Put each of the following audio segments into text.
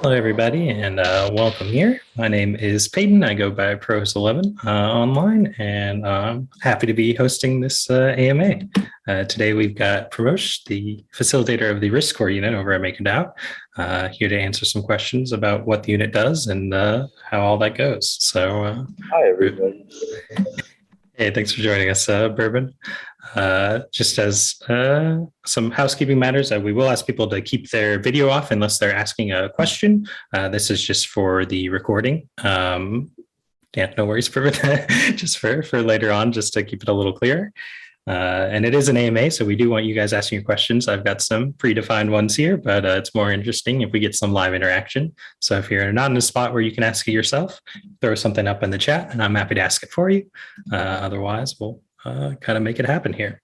Hello, everybody, and welcome here. My name is Payton. I go by Primoz11 online, and I'm happy to be hosting this AMA. Today, we've got Primoz, the facilitator of the risk core unit over at MakerDAO, here to answer some questions about what the unit does and how all that goes. So, hi, everybody. Hey, thanks for joining us, Bourbon. Just as some housekeeping matters, we will ask people to keep their video off unless they're asking a question. This is just for the recording. Yeah, no worries for that. Just for later on, just to keep it a little clearer. And it is an AMA, so we do want you guys asking your questions. I've got some predefined ones here, but it's more interesting if we get some live interaction. So if you're not in a spot where you can ask it yourself, throw something up in the chat, and I'm happy to ask it for you. Otherwise, we'll kind of make it happen here.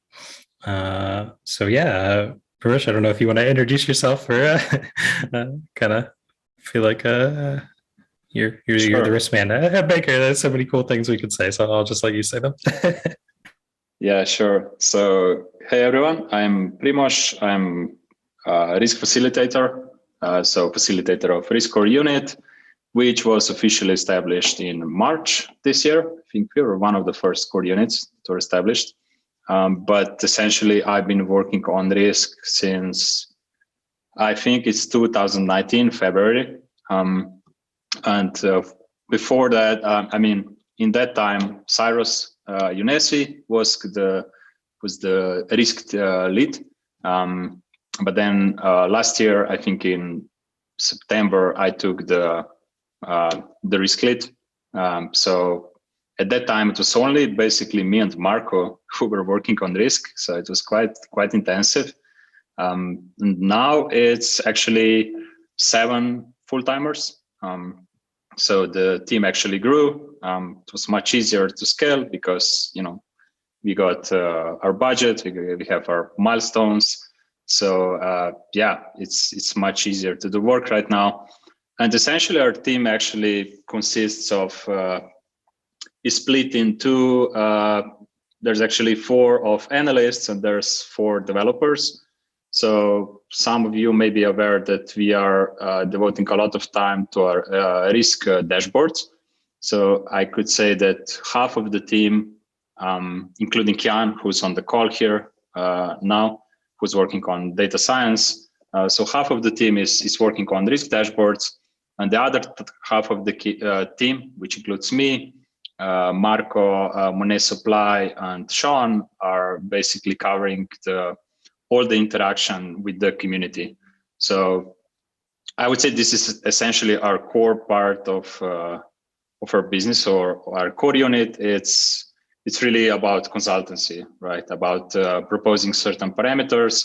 So yeah, Primoz, I don't know if you want to introduce yourself or kind of feel like you're the risk man at Baker. There's so many cool things we could say, so I'll just let you say them. Yeah, sure. So, hey everyone, I'm Primoz. I'm a risk facilitator, so facilitator of Risk Core Unit, which was officially established in March this year. I think we were one of the first core units that were established. But essentially, I've been working on risk since, I think it's 2019, February. And before that, in that time, Cyrus Yunesi was the risk lead. But then last year, I think in September, I took the risk lead. So at that time, it was only basically me and Marco who were working on risk. So it was quite intensive. And now it's actually 7 full-timers. So the team actually grew. It was much easier to scale because, we got our budget, we have our milestones. So yeah, it's much easier to do work right now. And essentially our team actually consists of, is split into, there's actually 4 of analysts and there's 4 developers. So some of you may be aware that we are devoting a lot of time to our risk dashboards. So I could say that half of the team, including Kian, who's on the call here now, who's working on data science. So half of the team is working on risk dashboards, and the other half of the team, which includes me, Marco, Monet Supply, and Sean, are basically covering all the interaction with the community. So I would say this is essentially our core part of our business or our core unit. It's really about consultancy, right? About proposing certain parameters.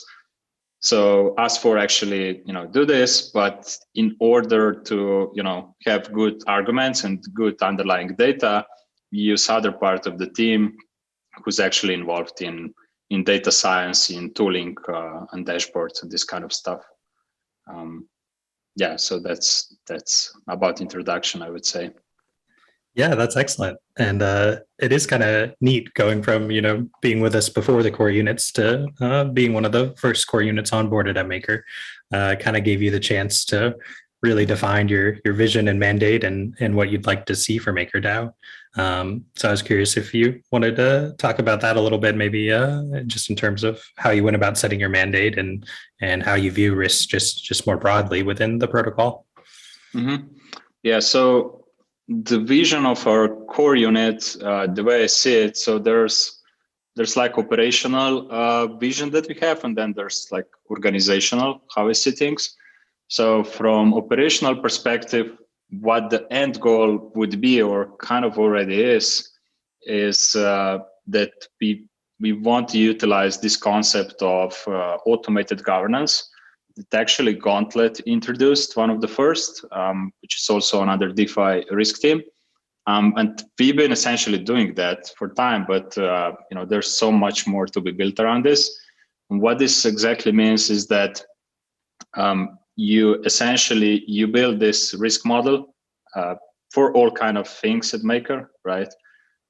So ask for actually, do this, but in order to, have good arguments and good underlying data, we use other part of the team who's actually involved in data science, in tooling and dashboards and this kind of stuff. Yeah, so that's about introduction, I would say. Yeah, that's excellent. And it is kind of neat going from, being with us before the core units to being one of the first core units onboarded at Maker. Kind of gave you the chance to really define your vision and mandate and what you'd like to see for MakerDAO. So I was curious if you wanted to talk about that a little bit, maybe just in terms of how you went about setting your mandate and how you view risk just more broadly within the protocol. Mm-hmm. Yeah, so the vision of our core unit, the way I see it, so there's like operational vision that we have, and then there's like organizational, how I see things. So from operational perspective, what the end goal would be, or kind of already is that we want to utilize this concept of automated governance that actually Gauntlet introduced, one of the first, which is also another DeFi risk team. And we've been essentially doing that for time, but there's so much more to be built around this. And what this exactly means is that you build this risk model for all kind of things at Maker, right?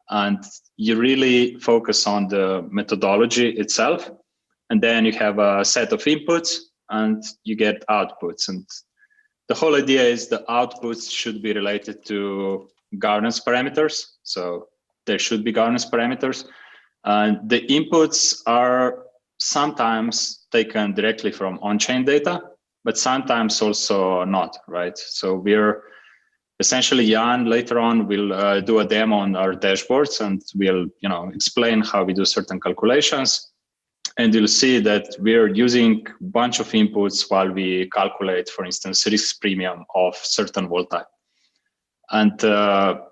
And you really focus on the methodology itself. And then you have a set of inputs and you get outputs. And the whole idea is the outputs should be related to governance parameters. So there should be governance parameters. And the inputs are sometimes taken directly from on-chain data, but sometimes also not, right? So we're essentially, Jan later on will do a demo on our dashboards, and we'll explain how we do certain calculations. And you'll see that we're using a bunch of inputs while we calculate, for instance, risk premium of certain vol type. And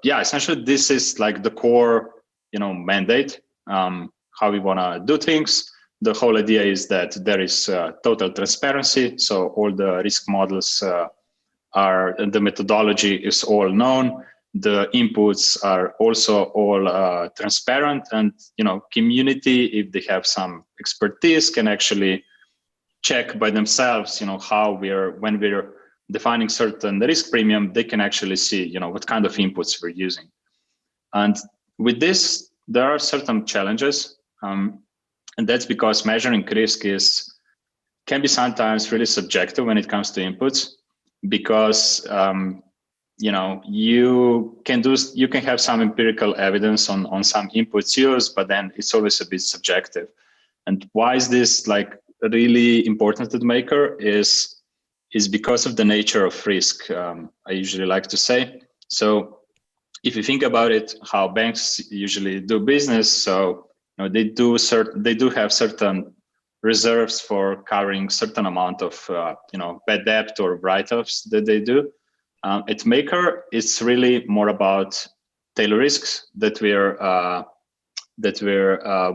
yeah, essentially this is like the core, mandate, how we want to do things. The whole idea is that there is total transparency. So all the risk models the methodology is all known. The inputs are also all transparent, and community, if they have some expertise, can actually check by themselves, how when we're defining certain risk premium, they can actually see, what kind of inputs we're using. And with this, there are certain challenges, and that's because measuring risk can be sometimes really subjective when it comes to inputs, because you can have some empirical evidence on some inputs used, but then it's always a bit subjective. And why is this really important to the maker is because of the nature of risk, I usually like to say. So if you think about it, how banks usually do business, so they do have certain reserves for covering certain amount of bad debt or write-offs that they do. At Maker, it's really more about tail risks that we're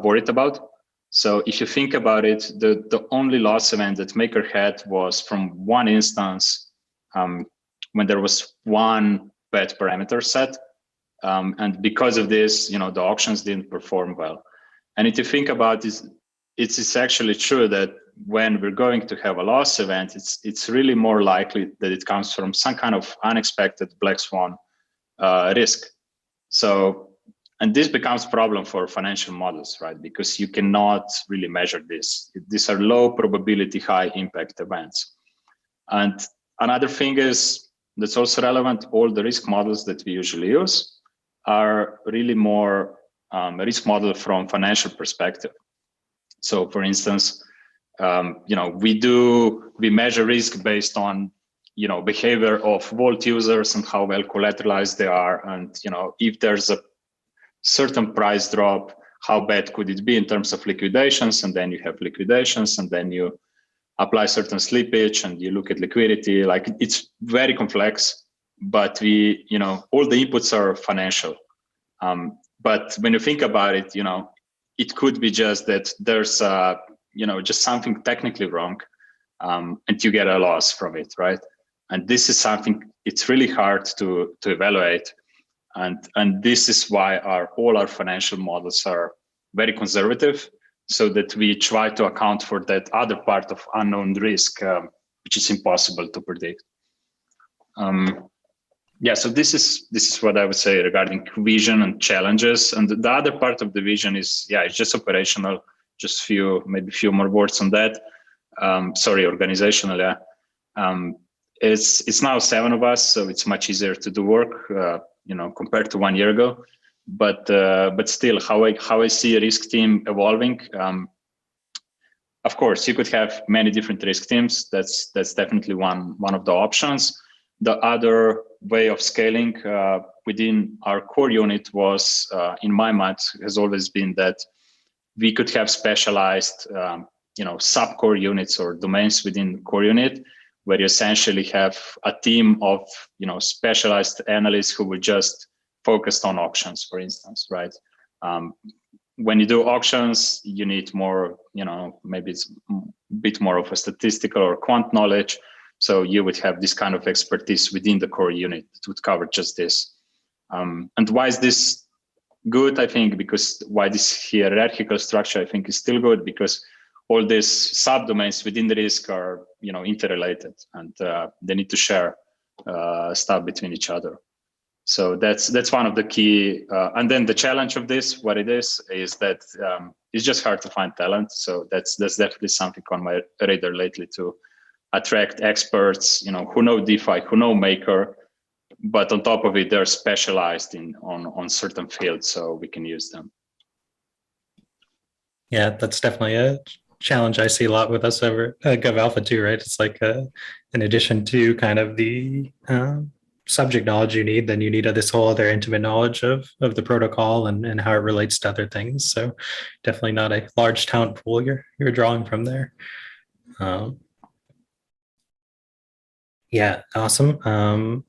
worried about. So if you think about it, the only loss event that Maker had was from one instance when there was one bad parameter set, and because of this, the auctions didn't perform well. And if you think about this, it's actually true that when we're going to have a loss event, it's really more likely that it comes from some kind of unexpected black swan risk. So, and this becomes a problem for financial models, right? Because you cannot really measure this. These are low probability, high impact events. And another thing is that's also relevant, all the risk models that we usually use are really more risk model from financial perspective. So for instance, we measure risk based on, behavior of vault users and how well collateralized they are. And, if there's a certain price drop, how bad could it be in terms of liquidations? And then you have liquidations, and then you apply certain slippage and you look at liquidity. Like, it's very complex, but all the inputs are financial. But when you think about it, it could be just that there's just something technically wrong, and you get a loss from it, right? And this is something it's really hard to evaluate, and this is why all our financial models are very conservative, so that we try to account for that other part of unknown risk, which is impossible to predict. Yeah, so this is what I would say regarding vision and challenges. And the other part of the vision is, it's just operational. Just maybe a few more words on that. Organizational. Yeah, it's now 7 of us, so it's much easier to do work, compared to 1 year ago. But still, how I see a risk team evolving. Of course, you could have many different risk teams. That's definitely one of the options. The other way of scaling within our core unit was, in my mind, has always been that we could have specialized, sub-core units or domains within core unit, where you essentially have a team of, specialized analysts who would just focus on auctions, for instance, right? When you do auctions, you need more, maybe it's a bit more of a statistical or quant knowledge. So you would have this kind of expertise within the core unit that would cover just this. And why is this good? I think because why this hierarchical structure, I think, is still good, because all these subdomains within the risk are, interrelated, and they need to share stuff between each other. So that's one of the key. And then the challenge of this, what it is that it's just hard to find talent. So that's definitely something on my radar lately to attract experts, who know DeFi, who know Maker, but on top of it, they're specialized on certain fields, so we can use them. Yeah, that's definitely a challenge I see a lot with us over Gov Alpha too, right? It's like in addition to kind of the subject knowledge you need, then you need this whole other intimate knowledge of the protocol and how it relates to other things. So definitely not a large talent pool you're drawing from there. Yeah, awesome.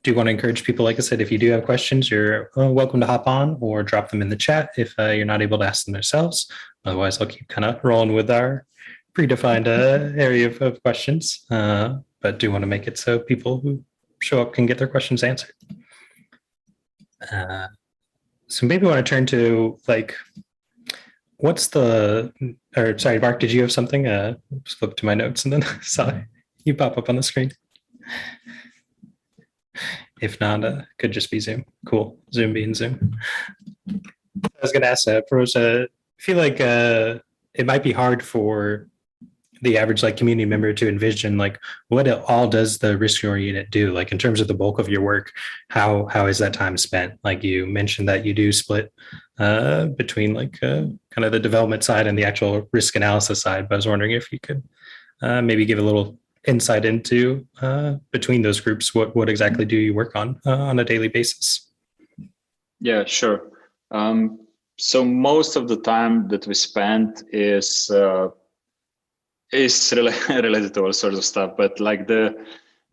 Do want to encourage people, like I said, if you do have questions, you're welcome to hop on or drop them in the chat if you're not able to ask them yourselves. Otherwise, I'll keep kind of rolling with our predefined area of questions, but do want to make it so people who show up can get their questions answered. So maybe I want to turn to like, sorry, Mark, did you have something? Just flip to my notes and then saw you pop up on the screen. If not, could just be Zoom. Cool. Zoom being Zoom. I was going to ask Primoz, I feel like it might be hard for the average community member to envision what all does the risk score unit do? Like in terms of the bulk of your work, how is that time spent? Like you mentioned that you do split between kind of the development side and the actual risk analysis side. But I was wondering if you could maybe give a little insight into between those groups, what exactly do you work on a daily basis? Yeah, sure. So most of the time that we spend is related to all sorts of stuff, but like the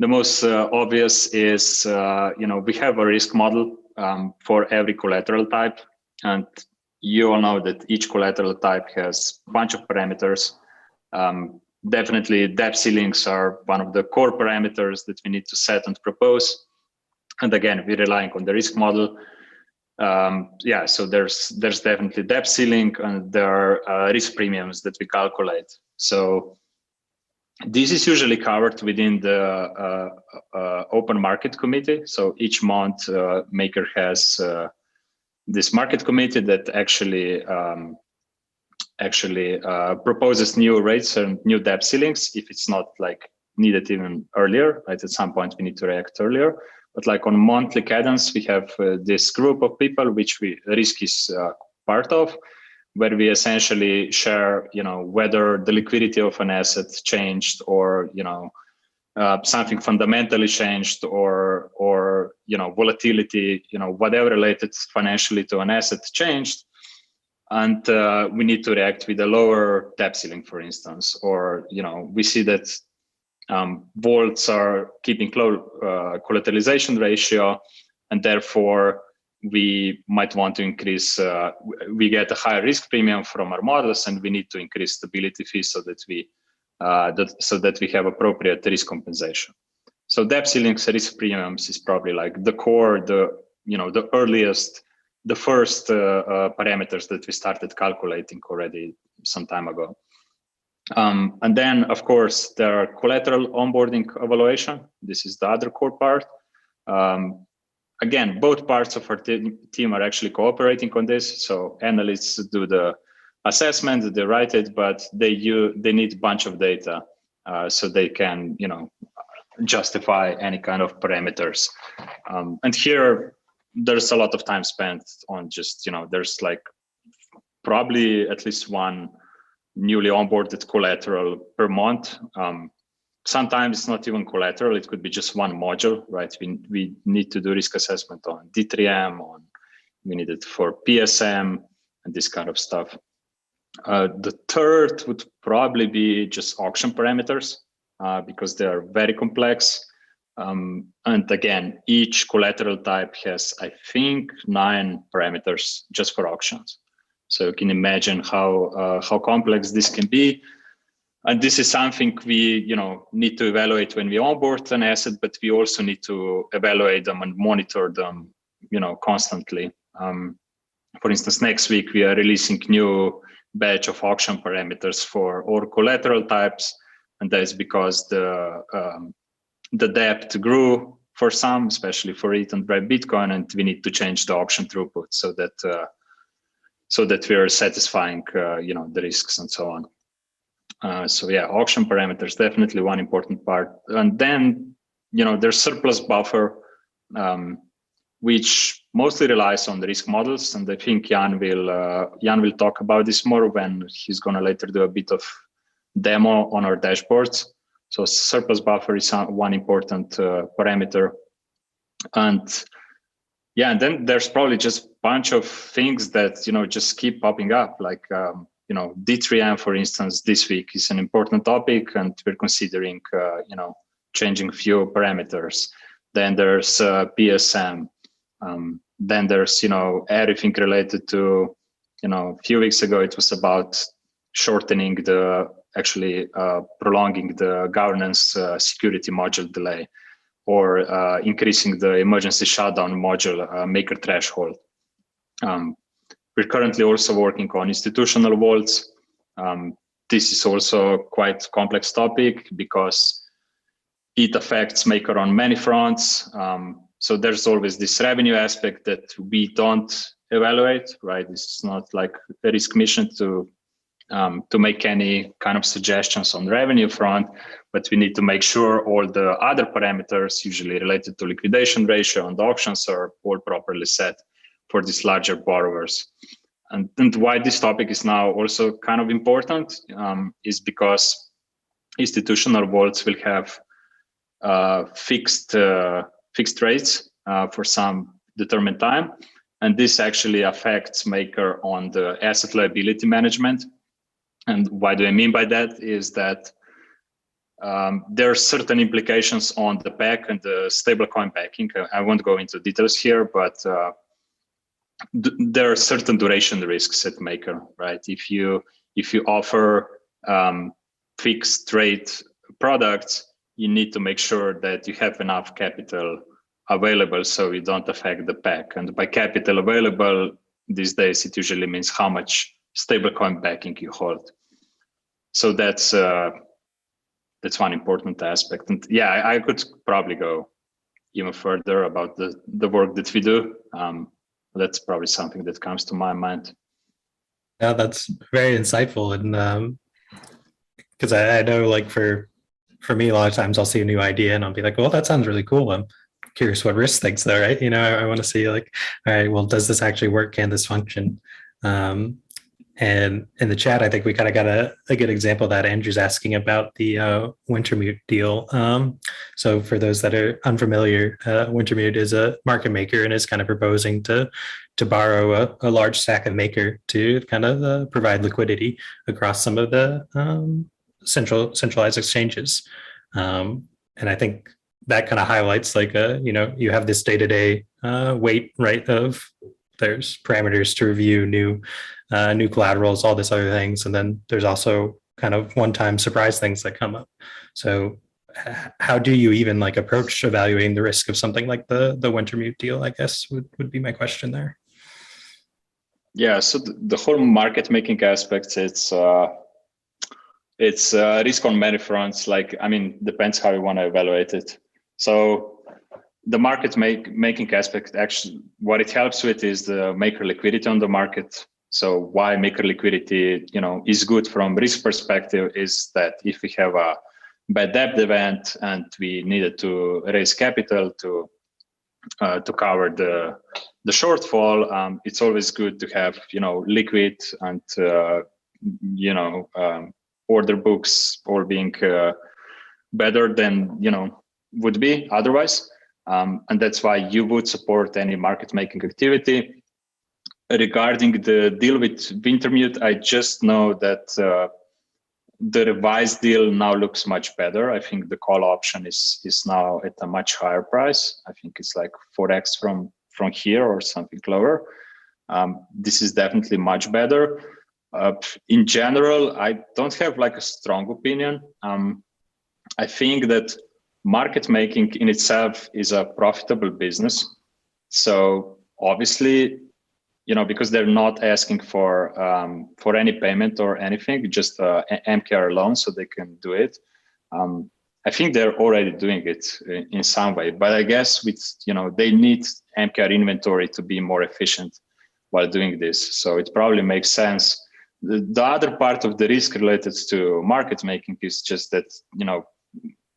most obvious is we have a risk model for every collateral type, and you all know that each collateral type has a bunch of parameters. Definitely debt ceilings are one of the core parameters that we need to set and propose. And again, we're relying on the risk model. So there's definitely debt ceiling, and there are risk premiums that we calculate. So this is usually covered within the open market committee. So each month, Maker has this market committee that actually proposes new rates and new debt ceilings if it's not needed even earlier, right? At some point we need to react earlier, but on monthly cadence we have this group of people which risk is part of, where we essentially share whether the liquidity of an asset changed, or something fundamentally changed, or volatility, whatever related financially to an asset changed. And we need to react with a lower debt ceiling, for instance, or we see that vaults are keeping low collateralization ratio, and therefore we might want to increase. We get a higher risk premium from our models, and we need to increase stability fees so that we have appropriate risk compensation. So debt ceilings, risk premiums is probably the core, the earliest. The first parameters that we started calculating already some time ago. And then, of course, there are collateral onboarding evaluation. This is the other core part. Again, both parts of our team are actually cooperating on this. So analysts do the assessment, they write it, but they need a bunch of data so they can, justify any kind of parameters. And here, there's a lot of time spent on just, there's probably at least one newly onboarded collateral per month. Sometimes it's not even collateral, it could be just one module, right? We need to do risk assessment on D3M, we need it for PSM and this kind of stuff. The third would probably be just auction parameters because they are very complex. And again, each collateral type has, I think, 9 parameters just for auctions. So you can imagine how complex this can be. And this is something we, need to evaluate when we onboard an asset, but we also need to evaluate them and monitor them, constantly. For instance, next week we are releasing new batch of auction parameters for all collateral types, and that is because the debt grew for some, especially for ETH and Bitcoin, and we need to change the auction throughput so that we are satisfying the risks and so on. So yeah, auction parameters, definitely one important part. And then, there's surplus buffer, which mostly relies on the risk models. And I think Jan will talk about this more when he's going to later do a bit of demo on our dashboards. So surplus buffer is one important parameter. And yeah, and then there's probably just a bunch of things that, just keep popping up, like, D3M, for instance, this week is an important topic, and we're considering, changing few parameters. Then there's PSM. Then there's, everything related to, a few weeks ago, it was about shortening prolonging the governance security module delay, or increasing the emergency shutdown module maker threshold. We're currently also working on institutional vaults. This is also quite complex topic because it affects maker on many fronts. So there's always this revenue aspect that we don't evaluate, right? It's not like a risk mission to make any kind of suggestions on the revenue front, but we need to make sure all the other parameters, usually related to liquidation ratio and auctions, are all properly set for these larger borrowers. And why this topic is now also kind of important is because institutional vaults will have fixed rates for some determined time. And this actually affects maker on the asset liability management. And what do I mean by that is that there are certain implications on the PEC and the stablecoin backing. I won't go into details here, but there are certain duration risks at maker, right? If you offer fixed rate products, you need to make sure that you have enough capital available so you don't affect the PEC. And by capital available these days, it usually means how much stablecoin backing you hold. So that's one important aspect. And yeah, I could probably go even further about the work that we do. That's probably something that comes to my mind. Yeah, that's very insightful. And because I know, like, for me, a lot of times I'll see a new idea and I'll be like, well, that sounds really cool. I'm curious what risk thinks though, right? I want to see, like, all right, well, does this actually work? Can this function? And in the chat, I think we kind of got a good example that Andrew's asking about the Wintermute deal. So for those that are unfamiliar, Wintermute is a market maker and is kind of proposing to borrow a large stack of maker to kind of provide liquidity across some of the centralized exchanges. And I think that kind of highlights, like, you have this day-to-day weight, right, of there's parameters to review, new collaterals, all this other things. And then there's also kind of one-time surprise things that come up. So how do you even, like, approach evaluating the risk of something like the Wintermute deal, I guess would be my question there. Yeah, so the whole market making aspects, it's risk on many fronts. Like, I mean, depends how you want to evaluate it. So the market making aspect, actually, what it helps with is the maker liquidity on the market. So why maker liquidity, is good from risk perspective is that if we have a bad debt event and we needed to raise capital to cover the shortfall, it's always good to have, liquid and, order books all being better than, would be otherwise. And that's why you would support any market making activity. Regarding the deal with Wintermute, I just know that the revised deal now looks much better. I think the call option is now at a much higher price. I think it's like 4x from here or something lower. This is definitely much better. In general, I don't have like a strong opinion. I think that market making in itself is a profitable business. So obviously, because they're not asking for any payment or anything, just MKR loan, so they can do it. I think they're already doing it in some way, but I guess with they need MKR inventory to be more efficient while doing this. So it probably makes sense the other part of the risk related to market making is just that,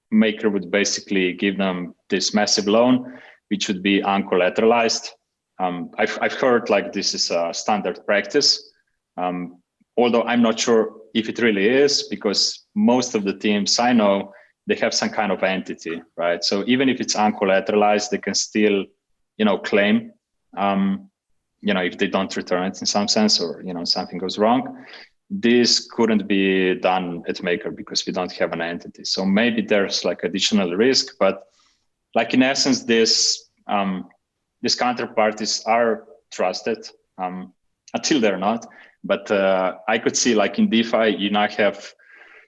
Maker would basically give them this massive loan, which would be uncollateralized. I've heard like this is a standard practice, although I'm not sure if it really is, because most of the teams I know, they have some kind of entity, right? So even if it's uncollateralized, they can still, claim, if they don't return it in some sense, or, something goes wrong. This couldn't be done at Maker because we don't have an entity. So maybe there's like additional risk, but like in essence, these counterparties are trusted until they're not. But I could see like in DeFi, you now have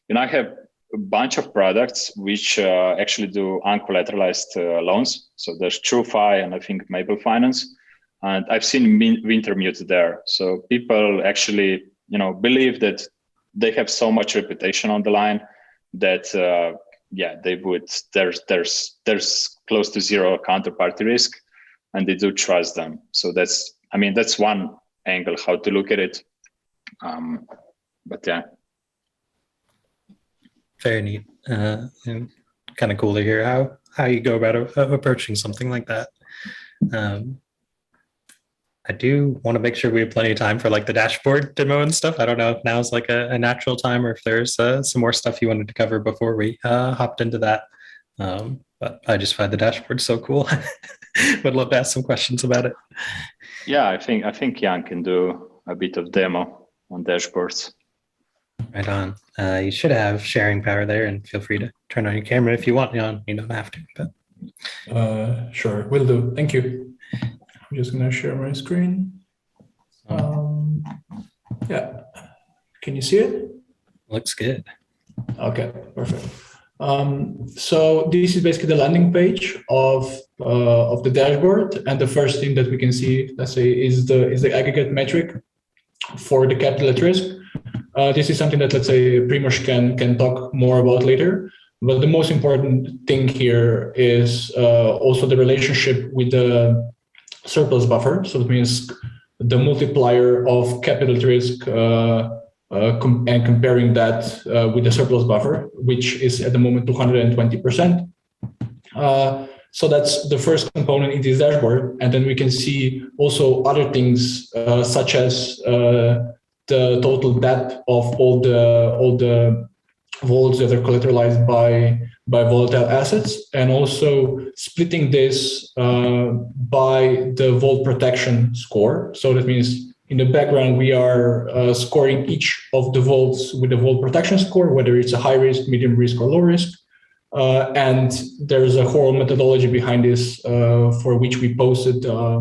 a bunch of products which actually do uncollateralized loans. So there's TrueFi and I think Maple Finance, and I've seen Wintermute there. So people actually, believe that they have so much reputation on the line that they would. There's close to zero counterparty risk, and they do trust them. So that's one angle how to look at it. But yeah. Very neat, and kind of cool to hear how you go about approaching something like that. I do want to make sure we have plenty of time for like the dashboard demo and stuff. I don't know if now's like a natural time or if there's some more stuff you wanted to cover before we hopped into that. But I just find the dashboard so cool. Would love to ask some questions about it. Yeah, I think Jan can do a bit of demo on dashboards. Right on. You should have sharing power there, and feel free to turn on your camera if you want, Jan. You don't have to, but sure, will do. Thank you. I'm just gonna share my screen. Yeah, can you see it? Looks good. Okay, perfect. So this is basically the landing page of the dashboard, and the first thing that we can see, let's say, is the aggregate metric for the capital at risk. This is something that, let's say, Primoz can talk more about later. But the most important thing here is also the relationship with the surplus buffer. So it means the multiplier of capital at risk and comparing that with the surplus buffer, which is at the moment 220%. So that's the first component in this dashboard. And then we can see also other things such as the total debt of all the vaults that are collateralized by volatile assets, and also splitting this by the vault protection score. So that means in the background, we are scoring each of the vaults with the vault protection score, whether it's a high risk, medium risk, or low risk. And there's a whole methodology behind this for which we posted a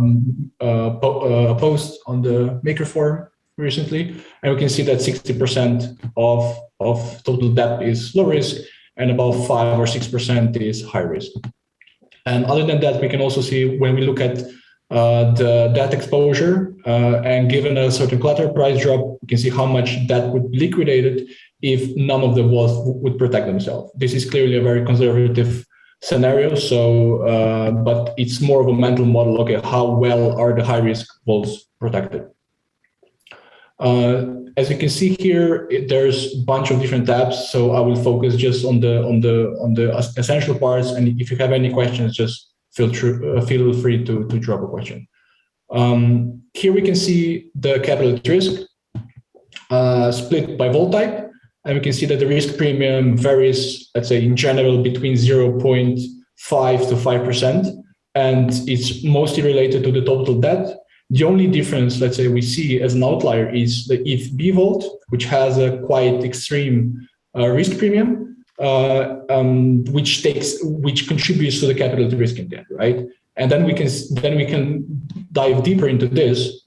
post on the Maker forum recently. And we can see that 60% of total debt is low risk, and about 5 or 6% is high risk. And other than that, we can also see when we look at the debt exposure, and given a certain collateral price drop, we can see how much debt would be liquidated if none of the vaults would protect themselves. This is clearly a very conservative scenario, so but it's more of a mental model. Okay, how well are the high risk vaults protected? As you can see here, there's a bunch of different tabs, so I will focus just on the essential parts. And if you have any questions, just feel free to drop a question. Here we can see the capital at risk split by vault type, and we can see that the risk premium varies, let's say in general, between 0.5 to 5%, and it's mostly related to the total debt. The only difference, let's say, we see as an outlier is the ETH-B vault, which has a quite extreme risk premium, which contributes to the capital at risk in the end, right? And then we can dive deeper into this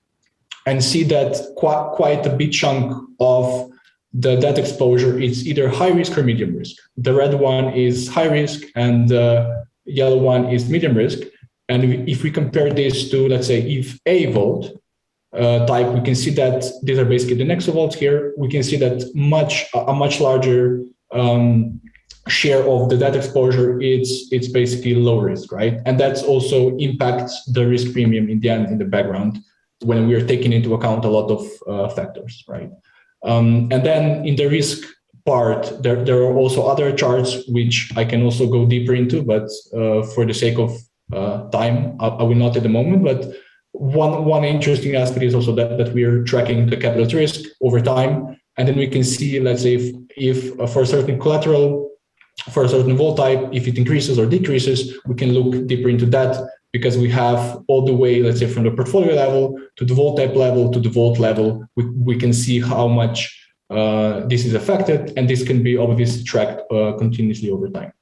and see that quite a big chunk of the debt exposure is either high risk or medium risk. The red one is high risk, and the yellow one is medium risk. And if we compare this to, let's say, ETH-A vault type, we can see that these are basically the Nexo vaults here. We can see that a much larger share of the debt exposure, it's basically low risk, right? And that's also impacts the risk premium in the end, in the background, when we are taking into account a lot of factors, right? And then in the risk part, there are also other charts which I can also go deeper into, but for the sake of time, I will not at the moment. But one interesting aspect is also that we are tracking the capital at risk over time, and then we can see, let's say, if for a certain collateral, for a certain vault type, if it increases or decreases, we can look deeper into that, because we have all the way, let's say, from the portfolio level to the vault type level to the vault level, we can see how much this is affected, and this can be obviously tracked continuously over time.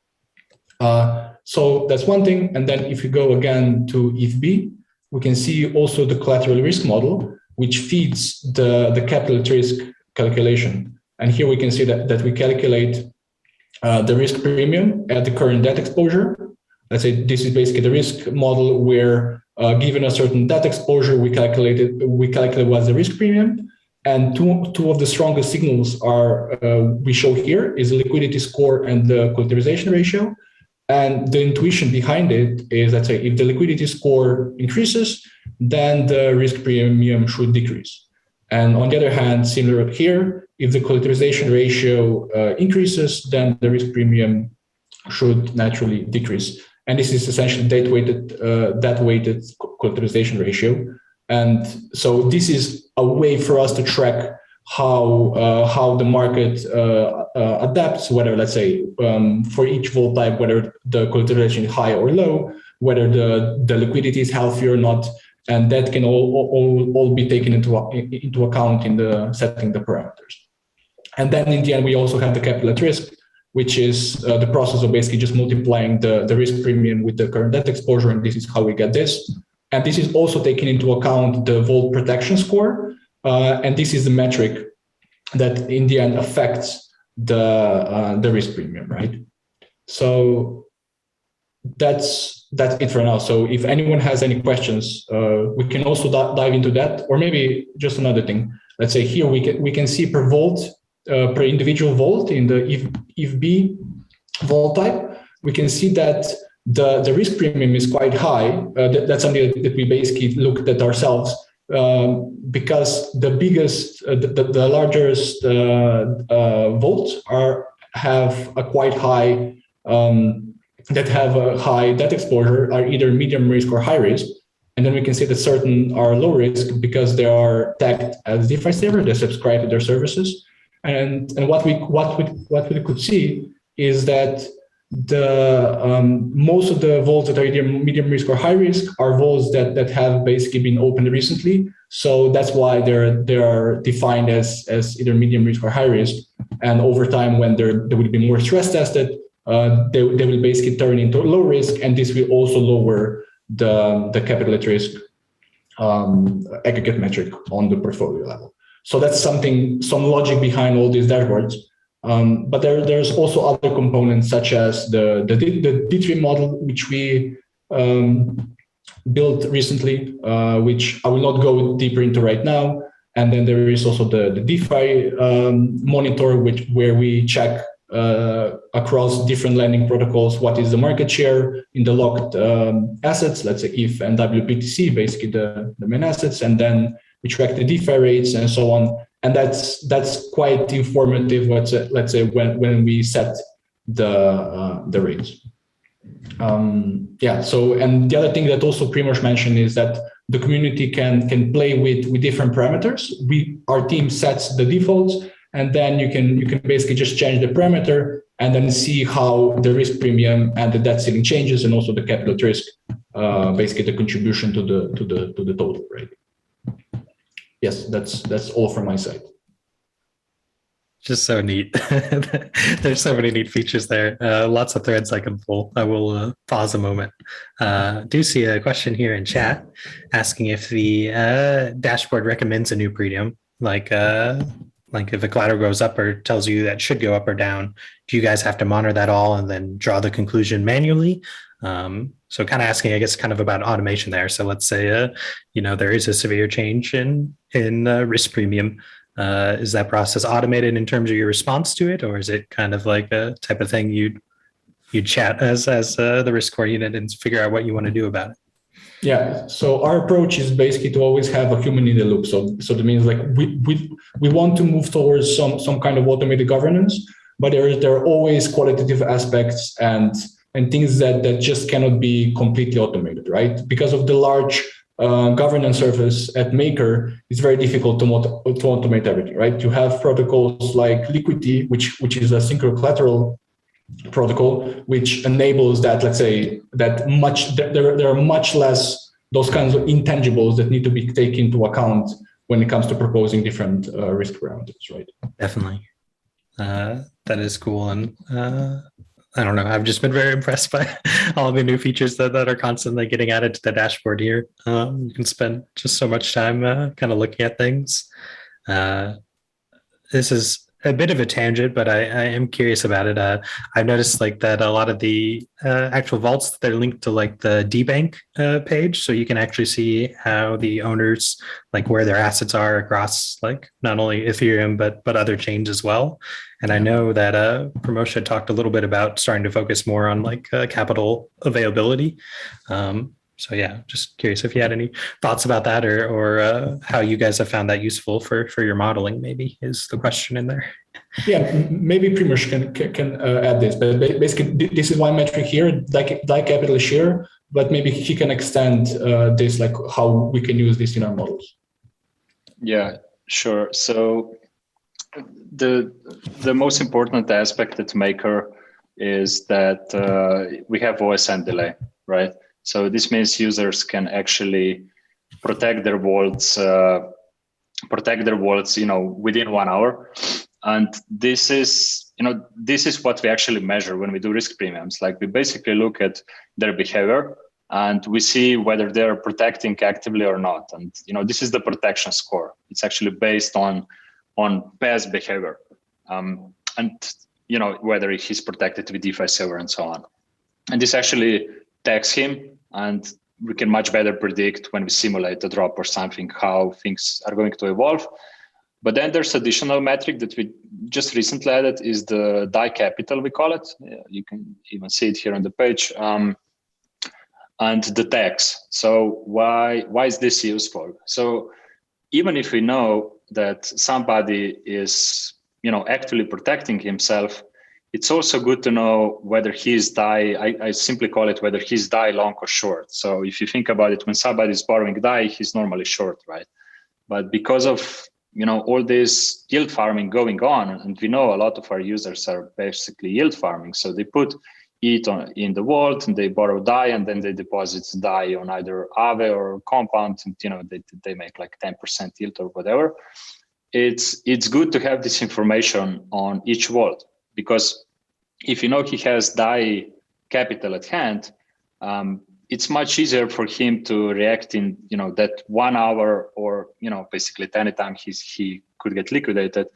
So that's one thing. And then if you go again to IFB, we can see also the collateral risk model, which feeds the capital at risk calculation. And here we can see that we calculate the risk premium at the current debt exposure. Let's say this is basically the risk model where given a certain debt exposure, we calculate what's the risk premium. And two of the strongest signals are we show here is the liquidity score and the collateralization ratio. And the intuition behind it is, let's say, if the liquidity score increases, then the risk premium should decrease. And on the other hand, similar here, if the collateralization ratio increases, then the risk premium should naturally decrease. And this is essentially debt-weighted collateralization ratio. And so this is a way for us to track how the market adapts, whether, let's say, for each vault type, whether the collateralization is high or low, whether the liquidity is healthy or not, and that can all be taken into account in the setting the parameters. And then in the end, we also have the capital at risk, which is the process of basically just multiplying the risk premium with the current debt exposure, and this is how we get this. And this is also taking into account the vault protection score, and this is the metric that in the end affects the risk premium, right? So that's it for now. So if anyone has any questions, we can also dive into that, or maybe just another thing. Let's say here we can see per vault, per individual vault in the IFB vault type, we can see that the risk premium is quite high. That's something that we basically looked at ourselves, because the biggest, the largest vaults have a quite high, that have a high debt exposure are either medium risk or high risk. And then we can see that certain are low risk because they are tagged as DeFi saver, they subscribe to their services. And what we could see is that most of the vaults that are either medium risk or high risk are vaults that have basically been opened recently. So that's why they are defined as either medium risk or high risk. And over time, when they will be more stress tested, they will basically turn into low risk, and this will also lower the capital at risk aggregate metric on the portfolio level. So that's some logic behind all these dashboards. But there's also other components such as the D3 model, which we built recently, which I will not go deeper into right now. And then there is also the DeFi monitor, where we check across different lending protocols what is the market share in the locked assets, let's say ETH and WBTC, basically the main assets, and then we track the DeFi rates and so on. And that's quite informative. Let's say when we set the rates. So, and the other thing that also Primoz mentioned is that the community can play with different parameters. Our team sets the defaults, and then you can basically just change the parameter and then see how the risk premium and the debt ceiling changes, and also the capital at risk, basically the contribution to the total, right? Yes, that's all from my side. Just so neat. There's so many neat features there. Lots of threads I can pull. I will pause a moment. Do see a question here in chat asking if the dashboard recommends a new premium, like if a collateral goes up or tells you that should go up or down. Do you guys have to monitor that all and then draw the conclusion manually? So kind of asking, I guess, kind of about automation there. So let's say, there is a severe change in risk premium. Is that process automated in terms of your response to it, or is it kind of like a type of thing you'd chat as the risk core unit and figure out what you want to do about it? Yeah, so our approach is basically to always have a human in the loop. So that means like we want to move towards some kind of automated governance, but there are always qualitative aspects and things that just cannot be completely automated, right? Because of the large governance surface at Maker, it's very difficult to automate everything, right? You have protocols like Liquidity, which is a synchro collateral protocol, which enables that, let's say, that there are much less those kinds of intangibles that need to be taken into account when it comes to proposing different risk parameters, right? Definitely. That is cool. And I don't know, I've just been very impressed by all the new features that are constantly getting added to the dashboard here. You can spend just so much time kind of looking at things. This is a bit of a tangent, but I am curious about it. I've noticed like that a lot of the actual vaults, they're linked to like the DBank page. So you can actually see how the owners, like where their assets are across like not only Ethereum, but other chains as well. And I know that Primoz had talked a little bit about starting to focus more on like capital availability. So yeah, just curious if you had any thoughts about that, or how you guys have found that useful for your modeling. Maybe is the question in there. Yeah, maybe Primoz can add this, but basically this is one metric here, like capital share, but maybe he can extend this, like how we can use this in our models. Yeah, sure. So the most important aspect at Maker is that we have voice and delay, right? So this means users can actually protect their vaults, within 1 hour. And this is what we actually measure when we do risk premiums. Like we basically look at their behavior and we see whether they're protecting actively or not. And this is the protection score. It's actually based on past behavior, and whether he's protected with DeFi server and so on. And this actually tags him, and we can much better predict when we simulate a drop or something how things are going to evolve. But then there's additional metric that we just recently added is the DAI capital, we call it. You can even see it here on the page. And the tags. So why is this useful? So even if we know that somebody is actively protecting himself, it's also good to know whether he's DAI. I simply call it whether he's DAI long or short. So if you think about it, when somebody is borrowing DAI, he's normally short, right? But because of all this yield farming going on, and we know a lot of our users are basically yield farming, so they put ETH in the vault and they borrow DAI, and then they deposit DAI on either Aave or Compound, and they make like 10% yield or whatever. It's good to have this information on each vault, because if he has DAI capital at hand, it's much easier for him to react in that 1 hour, or basically at any time he could get liquidated.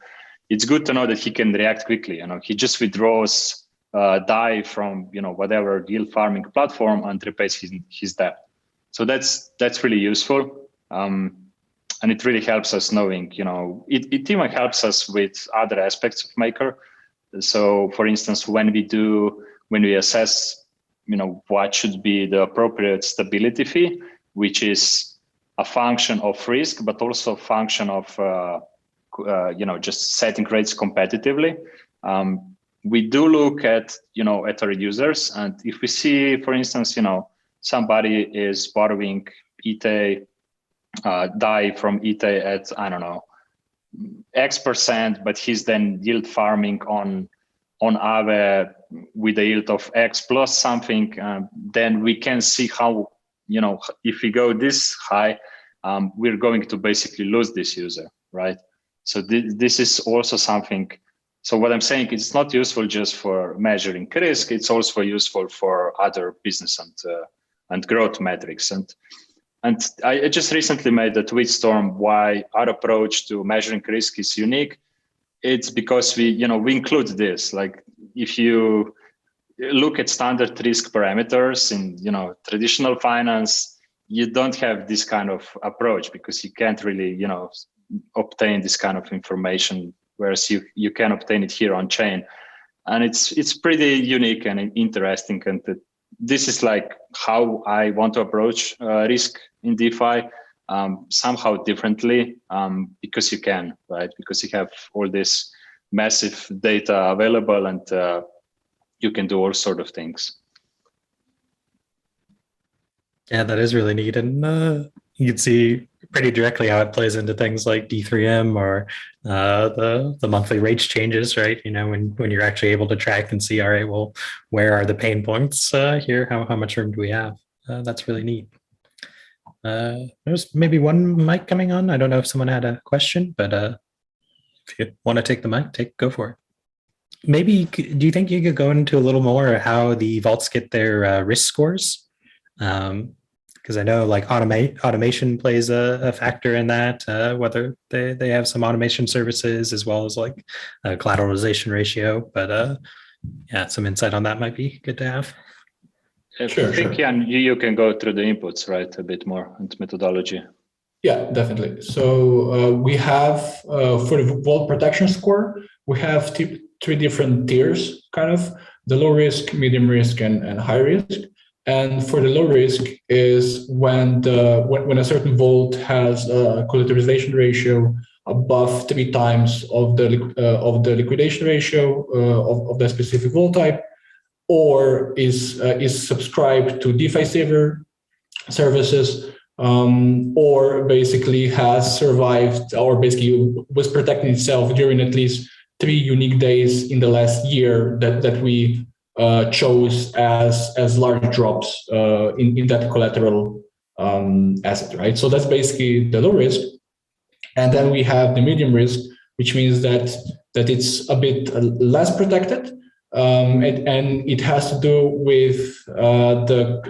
It's good to know that he can react quickly. He just withdraws DAI from whatever yield farming platform and repays his debt. So that's really useful, and it really helps us knowing. It even helps us with other aspects of Maker. So, for instance, when we assess what should be the appropriate stability fee, which is a function of risk, but also a function of just setting rates competitively. We do look at our users, and if we see, for instance, somebody is borrowing ETH DAI from ETH at X%, but he's then yield farming on Aave with a yield of X plus something, then we can see how, if we go this high, we're going to basically lose this user, right? So this is also something. So what I'm saying, it's not useful just for measuring risk, it's also useful for other business and growth metrics. And I just recently made a tweet storm why our approach to measuring risk is unique. It's because we include this. Like if you look at standard risk parameters in traditional finance, you don't have this kind of approach because you can't really obtain this kind of information, whereas you can obtain it here on chain, and it's pretty unique and interesting, and this is like how I want to approach risk in DeFi, somehow differently, because you can, right? Because you have all this massive data available, and you can do all sort of things. Yeah, that is really neat. And you can see pretty directly how it plays into things like D3M or the monthly rates changes, right? You know, when you're actually able to track and see, all right, well, where are the pain points here? How much room do we have? That's really neat. There's maybe one mic coming on. I don't know if someone had a question, but if you want to take the mic, go for it. Maybe, do you think you could go into a little more how the vaults get their risk scores? Because I know like automation plays a factor in that, whether they have some automation services as well as like a collateralization ratio. But yeah, some insight on that might be good to have. Sure. I think, yeah, you can go through the inputs, right, a bit more into methodology. Yeah, definitely. So we have, for the vault protection score, we have three different tiers, kind of the low risk, medium risk, and high risk. And for the low risk is when a certain vault has a collateralization ratio above 3 times of the liquidation ratio of that specific vault type, or is subscribed to DeFi saver services, or basically has survived, or basically was protecting itself during at least 3 unique days in the last year that we chose as large drops in that collateral asset, right? So that's basically the low risk. And then we have the medium risk, which means that it's a bit less protected. And it has to do with the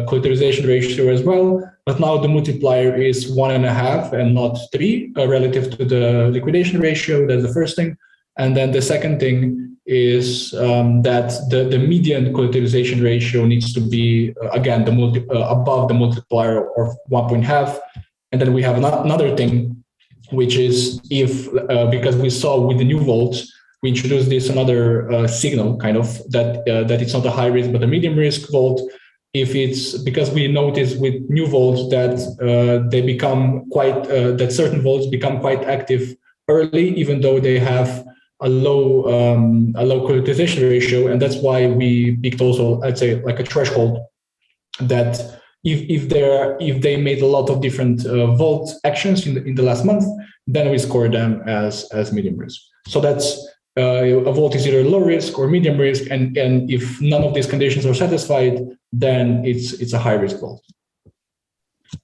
collateralization ratio as well. But now the multiplier is 1.5 and not 3 relative to the liquidation ratio. That's the first thing. And then the second thing is that the median collateralization ratio needs to be, again, above the multiplier of 1.5. And then we have another thing, which is if, because we saw with the new vaults, we introduced this another signal, kind of, that it's not a high risk, but a medium risk vault. If it's because we notice with new vaults that they become quite, that certain vaults become quite active early, even though they have a low collateralization ratio, and that's why we picked also, I'd say, like a threshold that if they made a lot of different vault actions in the last month, then we score them as medium risk. So that's a vault is either low risk or medium risk, and if none of these conditions are satisfied, then it's a high risk vault.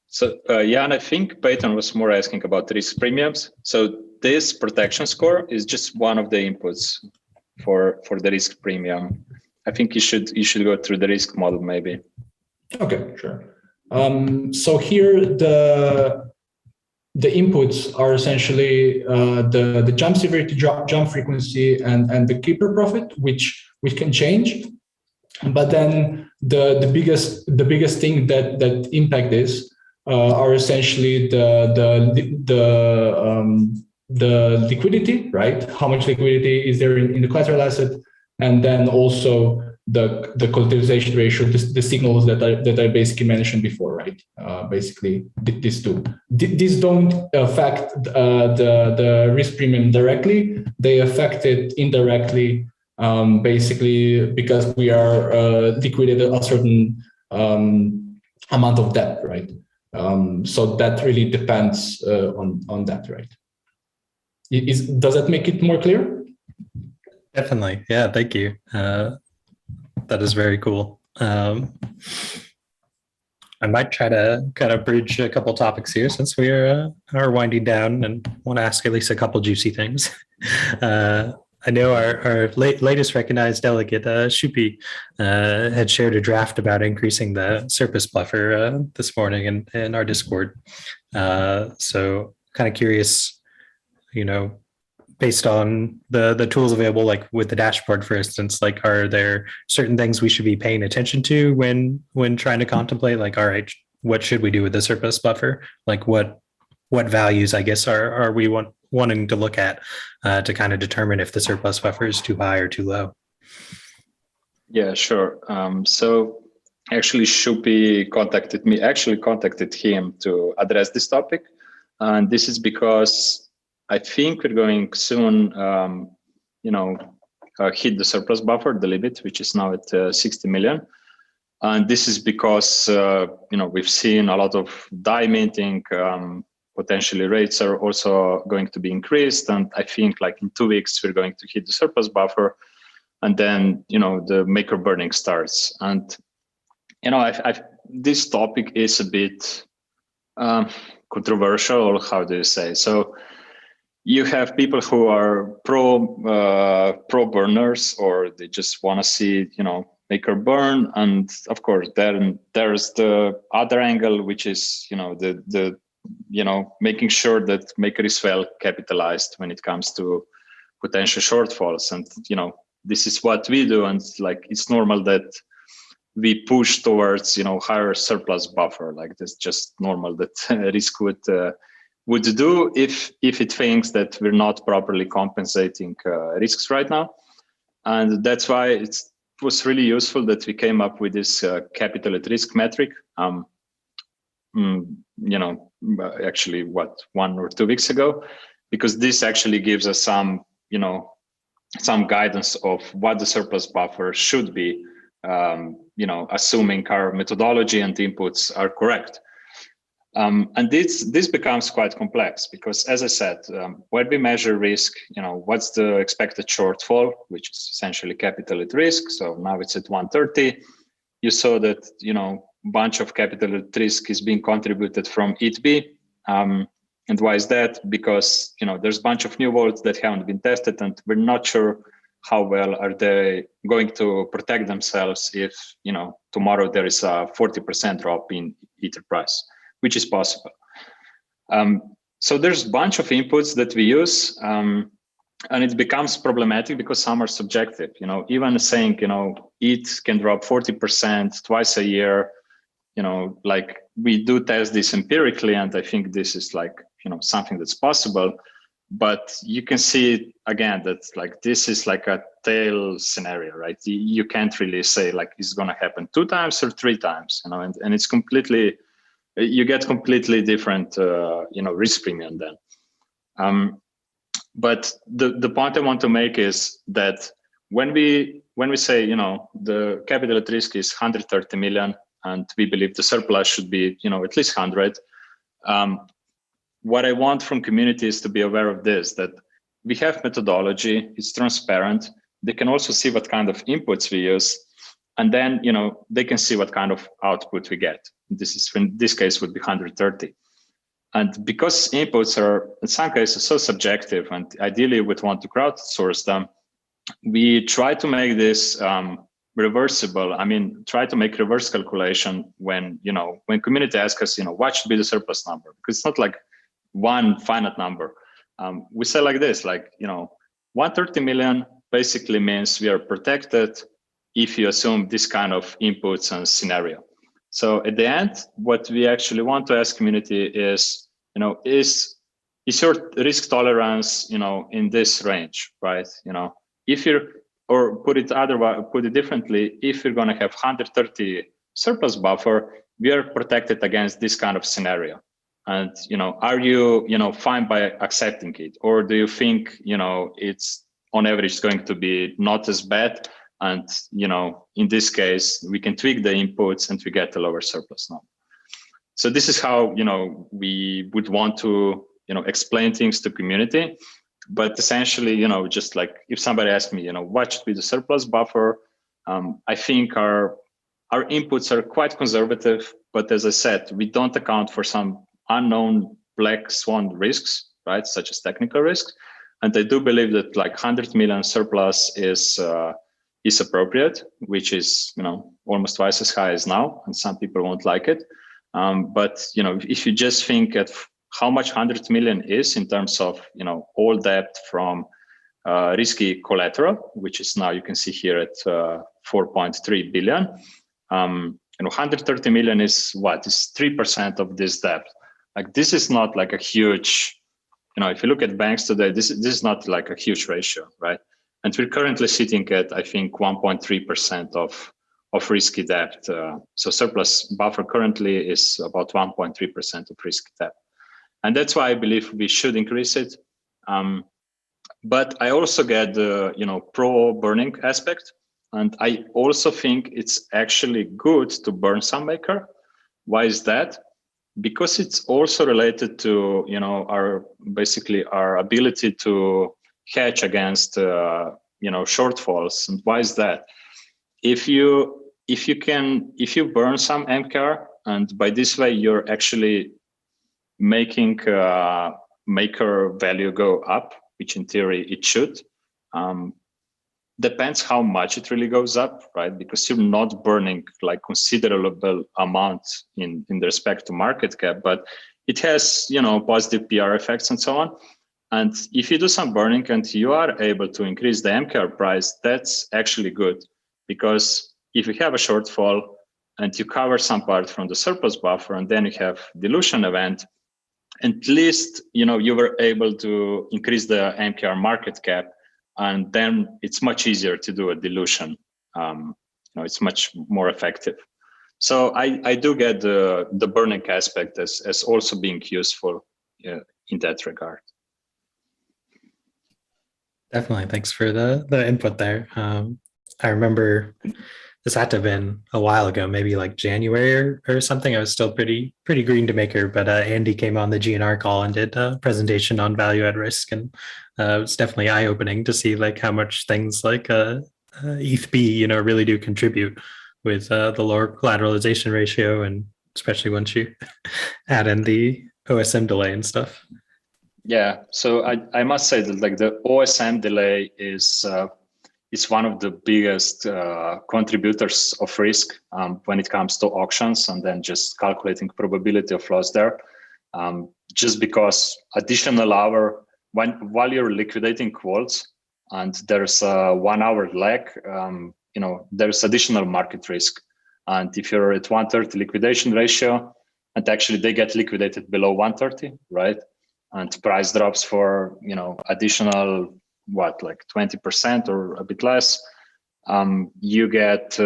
So yeah, and I think Payton was more asking about risk premiums. So this protection score is just one of the inputs for the risk premium. I think you should go through the risk model maybe. Okay, sure. So here the inputs are essentially the jump severity, jump frequency, and the keeper profit, which can change. But then the biggest thing that impact this are essentially the liquidity, right? How much liquidity is there in the collateral asset, and then also the collateralization ratio, the signals that I basically mentioned before, right? Basically, these two. These don't affect the risk premium directly. They affect it indirectly, basically because we are liquidated a certain amount of debt, right? So that really depends on that, right? Does that make it more clear? Definitely. Yeah, thank you. That is very cool. I might try to kind of bridge a couple topics here since we are winding down and want to ask at least a couple juicy things. I know our latest recognized delegate, Shupi, had shared a draft about increasing the surplus buffer this morning in our Discord. So kind of curious, you know, based on the tools available, like with the dashboard, for instance, like are there certain things we should be paying attention to when trying to contemplate, like, all right, what should we do with the surplus buffer? Like what values, I guess, are we wanting to look at to kind of determine if the surplus buffer is too high or too low? Yeah, sure. So actually Shupi contacted him to address this topic. And this is because I think we're going soon, hit the surplus buffer, the limit, which is now at 60 million. And this is because, we've seen a lot of DAI minting, potentially rates are also going to be increased. And I think like in 2 weeks, we're going to hit the surplus buffer. And then, the maker burning starts. And, this topic is a bit controversial, or how do you say? So you have people who are pro burners, or they just want to see, maker burn. And of course, then there's the other angle, which is, making sure that maker is well capitalized when it comes to potential shortfalls. And, this is what we do. And like, it's normal that we push towards, higher surplus buffer. Like that's just normal that risk would do if it thinks that we're not properly compensating risks right now. And that's why it was really useful that we came up with this capital at risk metric. Actually, 1 or 2 weeks ago, because this actually gives us some guidance of what the surplus buffer should be, assuming our methodology and inputs are correct. And this becomes quite complex because, as I said, when we measure risk, what's the expected shortfall, which is essentially capital at risk. So now it's at 130. You saw that, bunch of capital at risk is being contributed from ETB. And why is that? Because, there's a bunch of new vaults that haven't been tested, and we're not sure how well are they going to protect themselves if, tomorrow there is a 40% drop in Ether price, which is possible. So there's a bunch of inputs that we use, and it becomes problematic because some are subjective. Even saying, ETH can drop 40% twice a year, like we do test this empirically, and I think this is like, something that's possible. But you can see again that like this is like a tail scenario, right? You can't really say like it's going to happen 2 times or 3 times, and it's completely, you get completely different, risk premium then. But the point I want to make is that when we say, the capital at risk is 130 million, and we believe the surplus should be, at least 100. What I want from community is to be aware of this, that we have methodology, it's transparent. They can also see what kind of inputs we use. And then, they can see what kind of output we get. In this case would be 130. And because inputs are in some cases so subjective, and ideally we'd want to crowdsource them, we try to make this reversible. I mean, try to make reverse calculation when community asks us, what should be the surplus number? Because it's not like one finite number. We say like this, 130 million basically means we are protected if you assume this kind of inputs and scenario. So at the end, what we actually want to ask community is, is your risk tolerance, in this range, right? If you're, or put it differently, if you're going to have 130 surplus buffer, we are protected against this kind of scenario. And, are you, fine by accepting it? Or do you think, it's on average going to be not as bad? And, in this case, we can tweak the inputs and we get a lower surplus number. So this is how, we would want to, explain things to community. But essentially, just like if somebody asks me, what should be the surplus buffer? I think our inputs are quite conservative, but as I said, we don't account for some unknown black swan risks, right? Such as technical risks. And I do believe that like 100 million surplus is appropriate, which is, almost twice as high as now. And some people won't like it. But, if you just think at how much 100 million is in terms of, all debt from risky collateral, which is now you can see here at 4.3 billion. 130 million is what? Is 3% of this debt. Like this is not like a huge, if you look at banks today, this is not like a huge ratio, right? And we're currently sitting at, I think, 1.3% of risky debt. So surplus buffer currently is about 1.3% of risky debt. And that's why I believe we should increase it. But I also get the pro-burning aspect. And I also think it's actually good to burn some Maker. Why is that? Because it's also related to our ability to hedge against shortfalls. And why is that? If you burn some MKR, and by this way you're actually making Maker value go up, which in theory it should. Depends how much it really goes up, right? Because you're not burning like considerable amount in respect to market cap, but it has positive PR effects and so on. And if you do some burning and you are able to increase the MKR price, that's actually good, because if you have a shortfall and you cover some part from the surplus buffer and then you have dilution event, at least you were able to increase the MKR market cap. And then it's much easier to do a dilution. It's much more effective. So I do get the burning aspect as also being useful in that regard. Definitely. Thanks for the input there. I remember this had to have been a while ago, maybe like January or something. I was still pretty green to Maker, but Andy came on the GNR call and did a presentation on value at risk, and it was definitely eye-opening to see like how much things like ETH-B, really do contribute with the lower collateralization ratio, and especially once you add in the OSM delay and stuff. Yeah, so I must say that like the OSM delay is one of the biggest contributors of risk when it comes to auctions, and then just calculating probability of loss there. Just because additional hour, while you're liquidating quotes and there's a 1 hour lag, there's additional market risk. And if you're at 130 liquidation ratio, and actually they get liquidated below 130, right? And price drops for, additional, like 20% or a bit less, you get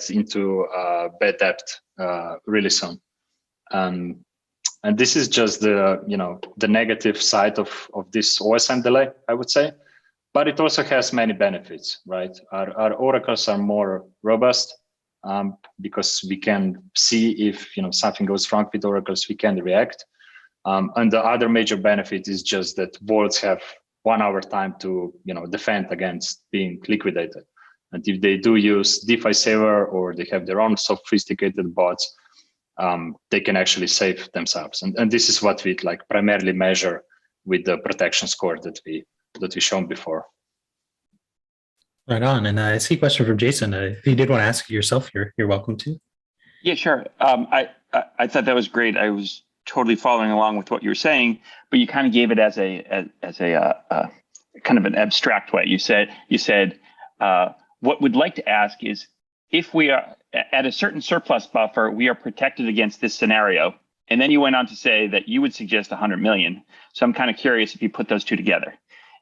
into bad debt really soon. And this is just the negative side of this OSM delay, I would say. But it also has many benefits, right? Our oracles are more robust because we can see if something goes wrong with oracles, we can react. And the other major benefit is just that vaults have 1 hour time to defend against being liquidated. And if they do use DeFi Saver or they have their own sophisticated bots, they can actually save themselves. And this is what we like primarily measure with the protection score that we shown before. Right on. And I see a question from Jason. If you did want to ask it yourself, you're welcome to. Yeah, sure. I thought that was great. I was totally following along with what you were saying, but you kind of gave it as a kind of an abstract way. You said what we'd like to ask is, if we are at a certain surplus buffer, we are protected against this scenario. And then you went on to say that you would suggest 100 million. So I'm kind of curious if you put those two together.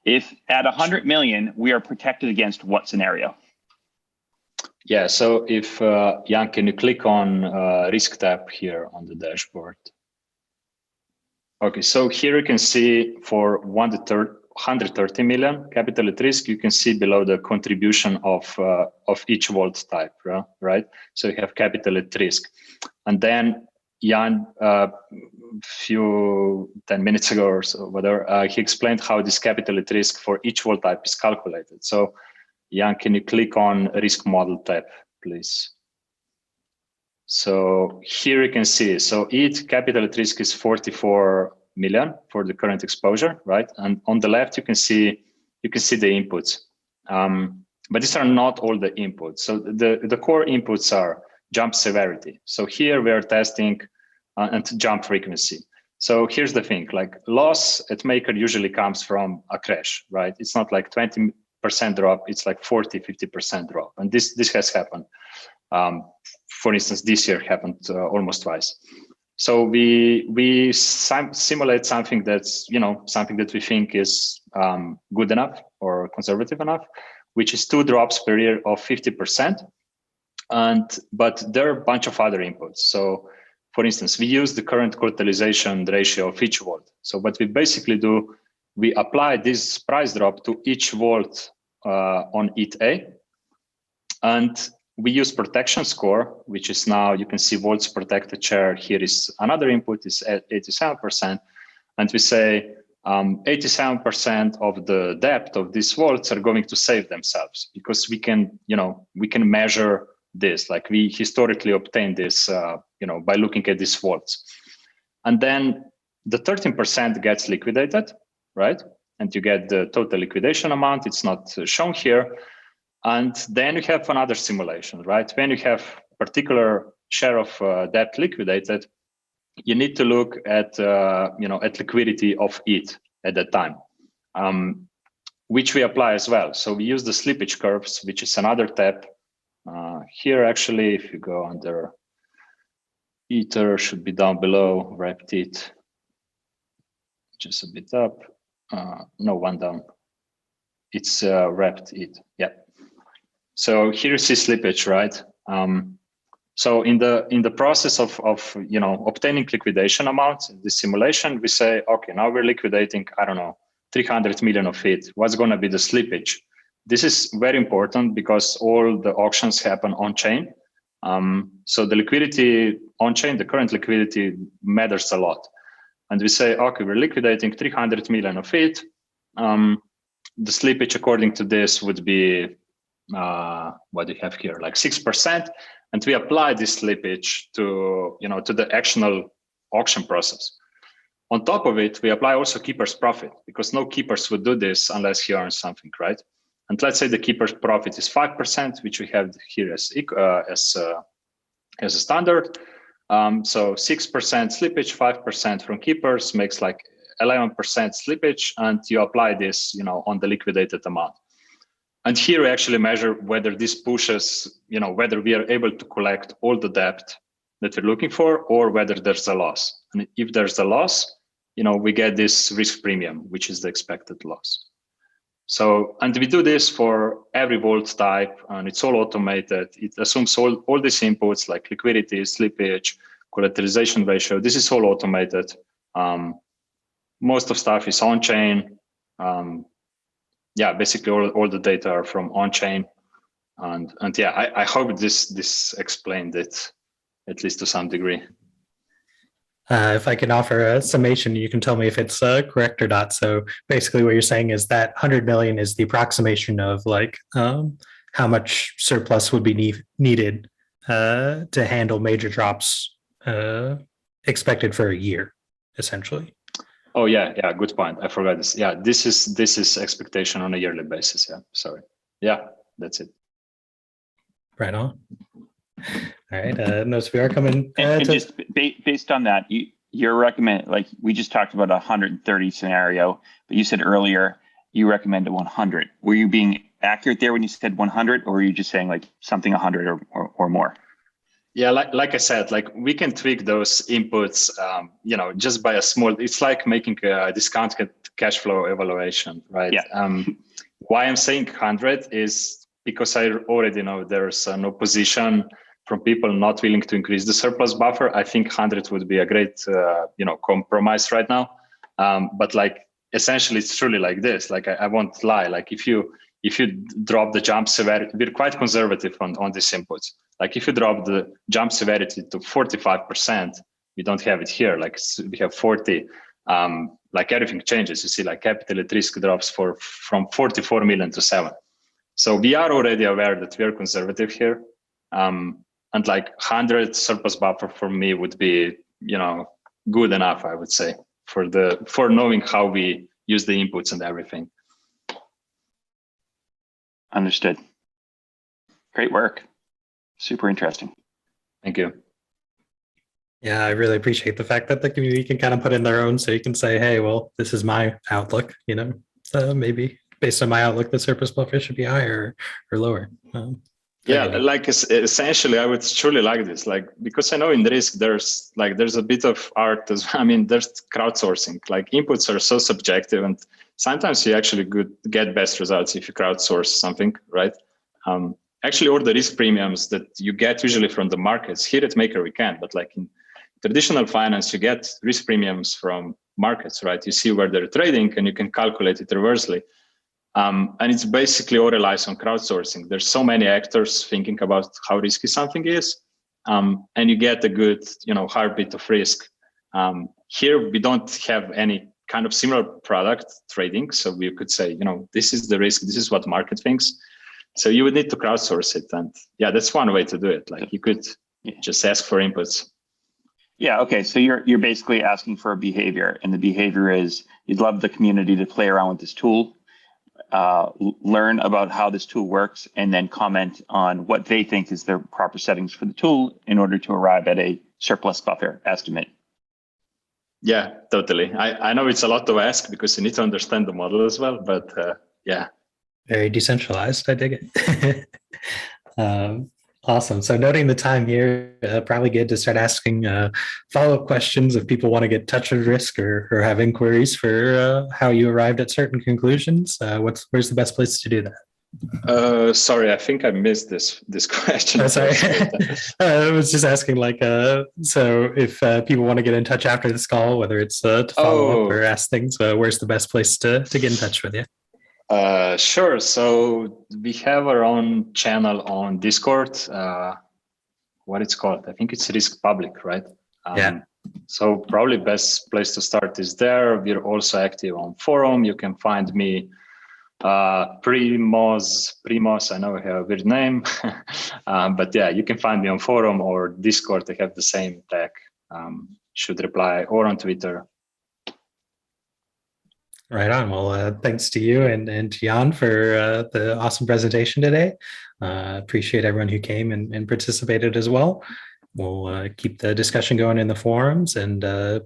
If at 100 million, we are protected against what scenario? Yeah, so if, Jan, can you click on risk tab here on the dashboard? Okay, so here you can see for 130 million capital at risk, you can see below the contribution of each vault type, right? So you have capital at risk. And then Jan, 10 minutes ago or so, whatever, he explained how this capital at risk for each vault type is calculated. So Jan, can you click on risk model tab, please? So here you can see, so each capital at risk is 44 million for the current exposure, right? And on the left, you can see the inputs. But these are not all the inputs. So the core inputs are jump severity. So here we are testing and jump frequency. So here's the thing, like loss at Maker usually comes from a crash, right? It's not like 20% drop, it's like 40, 50% drop. And this has happened. For instance, this year happened almost twice. So we simulate something that's, something that we think is good enough or conservative enough, which is 2 drops per year of 50%. But there are a bunch of other inputs. So for instance, we use the current quartilization ratio of each volt. So what we basically do, we apply this price drop to each volt on ETH A. And we use protection score, which is now, you can see volts protected share. Here is another input, is at 87%. And we say 87% of the depth of these volts are going to save themselves, because we can measure this, like we historically obtained this, by looking at these volts. And then the 13% gets liquidated, right? And you get the total liquidation amount. It's not shown here. And then you have another simulation, right? When you have particular share of debt liquidated, you need to look at, at liquidity of ETH at that time, which we apply as well. So we use the slippage curves, which is another tab. Here, actually, if you go under Ether, should be down below, wrapped ETH, just a bit up. No, one down. It's wrapped ETH, yeah. So here you see slippage, right? So in the process of obtaining liquidation amounts in this simulation, we say, okay, now we're liquidating, I don't know, 300 million of ETH. What's going to be the slippage? This is very important because all the auctions happen on chain. So the liquidity on chain, the current liquidity matters a lot. And we say, okay, we're liquidating 300 million of ETH. The slippage according to this would be, what do you have here, like 6%. And we apply this slippage to, to the actual auction process. On top of it, we apply also keeper's profit, because no keepers would do this unless he earns something, right? And let's say the keeper's profit is 5%, which we have here as a standard. So 6% slippage, 5% from keepers makes like 11% slippage, and you apply this, on the liquidated amount. And here we actually measure whether this pushes, whether we are able to collect all the debt that we're looking for, or whether there's a loss. And if there's a loss, we get this risk premium, which is the expected loss. So, and we do this for every volt type, and it's all automated. It assumes all these inputs like liquidity, slippage, collateralization ratio. This is all automated. Most of stuff is on chain. Yeah, basically all the data are from on chain, and yeah, I hope this explained it at least to some degree. If I can offer a summation, you can tell me if it's correct or not. So basically what you're saying is that 100 million is the approximation of like how much surplus would be needed to handle major drops expected for a year, essentially. Oh yeah, good point. I forgot this. Yeah, this is expectation on a yearly basis. Yeah, sorry. Yeah, that's it. Right on. All right, notice we are coming. And just based on that, you're recommend, like we just talked about 130 scenario, but you said earlier you recommend 100. Were you being accurate there when you said 100, or were you just saying like something 100 or more? Yeah, like I said, like we can tweak those inputs, just by a small. It's like making a discounted cash flow evaluation, right? Yeah. Why I'm saying 100 is because I already know there's an opposition from people not willing to increase the surplus buffer. I think 100 would be a great, compromise right now. But like essentially, it's truly like this. Like I won't lie. Like if you drop the jump severity, we're quite conservative on these inputs. Like if you drop the jump severity to 45%, we don't have it here. Like we have 40. Like everything changes. You see, like capital at risk drops from 44 million to 7. So we are already aware that we are conservative here. And like 100 surplus buffer for me would be, good enough, I would say, for knowing how we use the inputs and everything. Understood. Great work. Super interesting. Thank you. Yeah, I really appreciate the fact that the community can kind of put in their own, so you can say, hey, well, this is my outlook, so maybe based on my outlook, the surplus buffer should be higher or lower. Yeah, like essentially, I would truly like this, like, because I know in risk, there's a bit of art as well. I mean, there's crowdsourcing, like inputs are so subjective, and sometimes you actually get best results if you crowdsource something, right? actually all the risk premiums that you get usually from the markets. Here at Maker we can, but like in traditional finance, you get risk premiums from markets, right? You see where they're trading and you can calculate it reversely. And it's basically all relies on crowdsourcing. There's so many actors thinking about how risky something is, and you get a good, heartbeat of risk. Here we don't have any kind of similar product trading, so we could say, this is the risk, this is what market thinks. So you would need to crowdsource it, and yeah, that's one way to do it. Like you could just ask for inputs. Yeah. Okay. So you're basically asking for a behavior, and the behavior is you'd love the community to play around with this tool, learn about how this tool works, and then comment on what they think is the proper settings for the tool in order to arrive at a surplus buffer estimate. Yeah, totally. I know it's a lot to ask because you need to understand the model as well, but yeah. Very decentralized. I dig it. Awesome. So noting the time here, probably good to start asking follow-up questions if people want to get in touch with risk or have inquiries for how you arrived at certain conclusions. Where's the best place to do that? Sorry, I think I missed this question. Oh, sorry. I was just asking, so if people want to get in touch after this call, whether it's to follow up or ask things, where's the best place to get in touch with you? Sure. So we have our own channel on Discord. What it's called? I think it's Risk Public, right? Yeah. So probably best place to start is there. We're also active on forum. You can find me Primoz. I know I have a weird name, but yeah, you can find me on forum or Discord. I have the same tag. Should reply, or on Twitter. Right on. Well, thanks to you and to Jan for the awesome presentation today. Appreciate everyone who came and participated as well. We'll keep the discussion going in the forums, and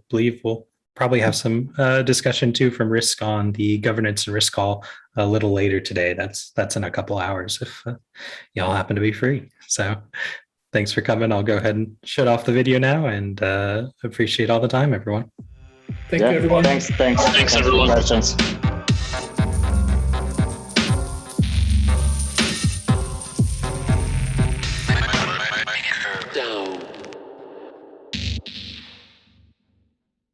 believe we'll probably have some discussion too from Risk on the governance and risk call a little later today. That's in a couple hours if y'all happen to be free. So thanks for coming. I'll go ahead and shut off the video now, and appreciate all the time, everyone. Thank you, everyone. Thanks everyone.